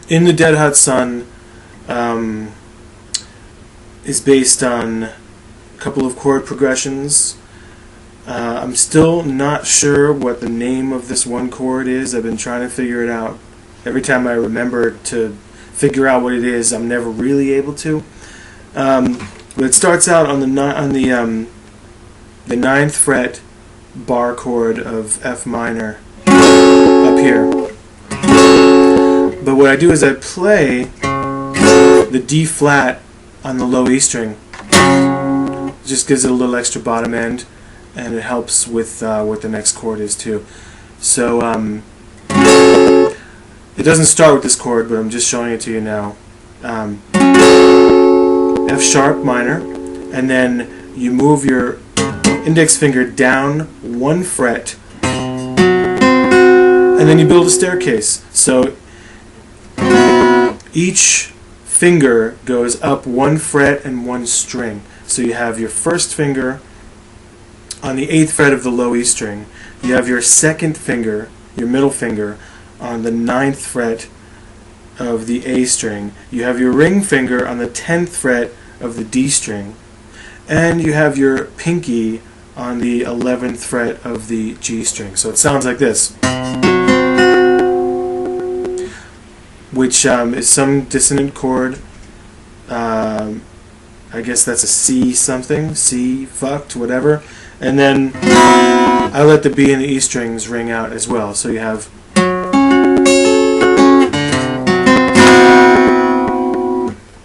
In the Dead Hot Sun is based on a couple of chord progressions. I'm still not sure what the name of this one chord is. I've been trying to figure it out. Every time I remember to figure out what it is, I'm never really able to. But it starts out on the ninth fret bar chord of F minor up here. But what I do is I play the D flat on the low E string. It just gives it a little extra bottom end, and it helps with what the next chord is too. So it doesn't start with this chord, but I'm just showing it to you now. F sharp minor, and then you move your index finger down one fret, and then you build a staircase. So each finger goes up one fret and one string. So you have your first finger on the 8th fret of the low E string. You have your second finger, your middle finger, on the 9th fret of the A string. You have your ring finger on the 10th fret of the D string. And you have your pinky on the 11th fret of the G string. So it sounds like this, which is some dissonant chord. I guess that's a C something, C fucked, whatever. And then I let the B and the E strings ring out as well. So you have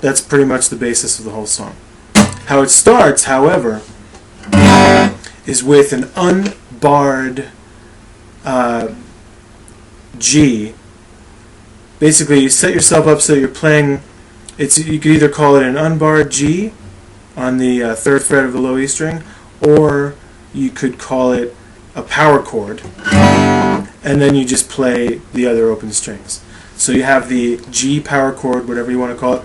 that's pretty much the basis of the whole song. How it starts, however, is with an unbarred G. Basically, you set yourself up so you're playing. You could either call it an unbarred G on the 3rd fret of the low E string, or you could call it a power chord, and then you just play the other open strings. So you have the G power chord, whatever you want to call it.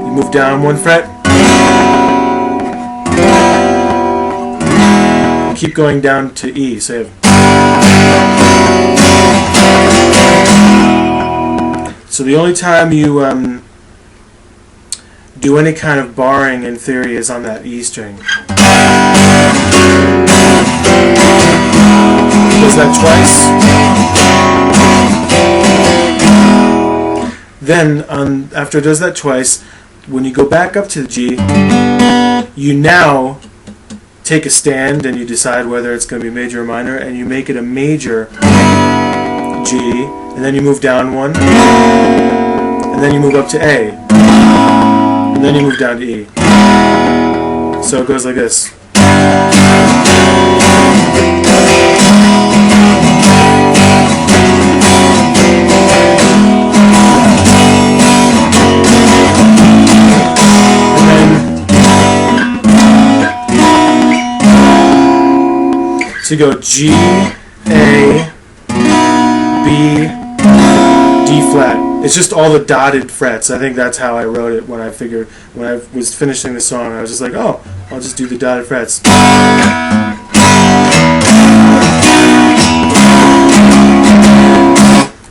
You move down one fret. You keep going down to E. So you have. So the only time you do any kind of barring in theory is on that E string. Does that twice. Then, after it does that twice, when you go back up to the G, you now take a stand and you decide whether it's going to be major or minor, and you make it a major G, and then you move down one, and then you move up to A, and then you move down to E. So it goes like this. So you go G, A, B, D flat. It's just all the dotted frets. I think that's how I wrote it when I was finishing the song. I was just like, oh, I'll just do the dotted frets.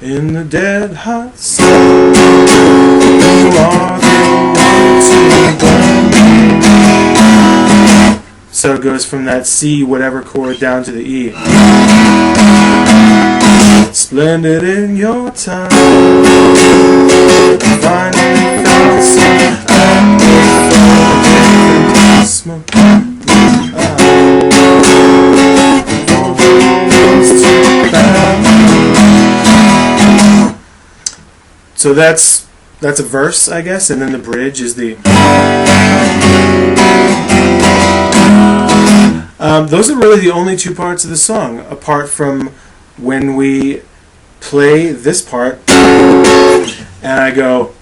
In the dead hot sun, you are the one to burn. So it goes from that C whatever chord down to the E. Splendid in your time, finding fancy and smoke. So that's a verse, I guess, and then the bridge is the. Those are really the only two parts of the song, apart from when we play this part, and I go,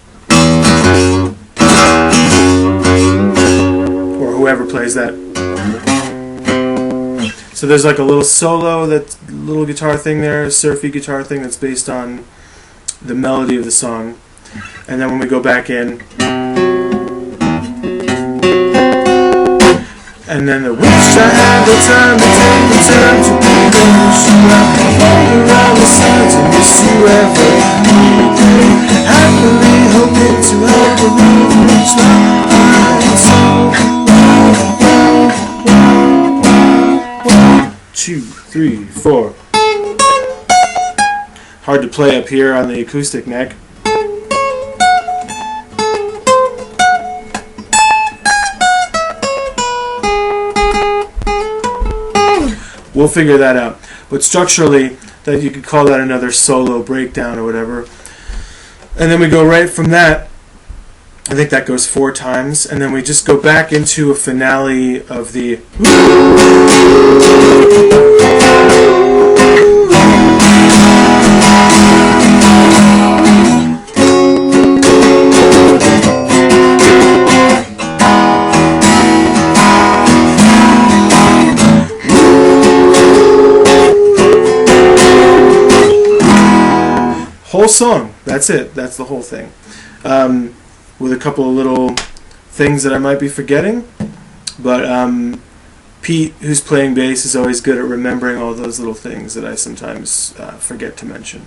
or whoever plays that. So there's like a little solo, that little guitar thing there, a surfy guitar thing that's based on the melody of the song, and then when we go back in, and then the wish I had the time to take the time to be the wish you have all around the sun to miss you ever. 3, 4. Hard to play up here on the acoustic neck. We'll figure that out. But structurally, that you could call that another solo breakdown or whatever. And then we go right from that. I think that goes 4 times, and then we just go back into a finale of the whole song. That's it. That's the whole thing. With a couple of little things that I might be forgetting, but Pete, who's playing bass, is always good at remembering all those little things that I sometimes forget to mention.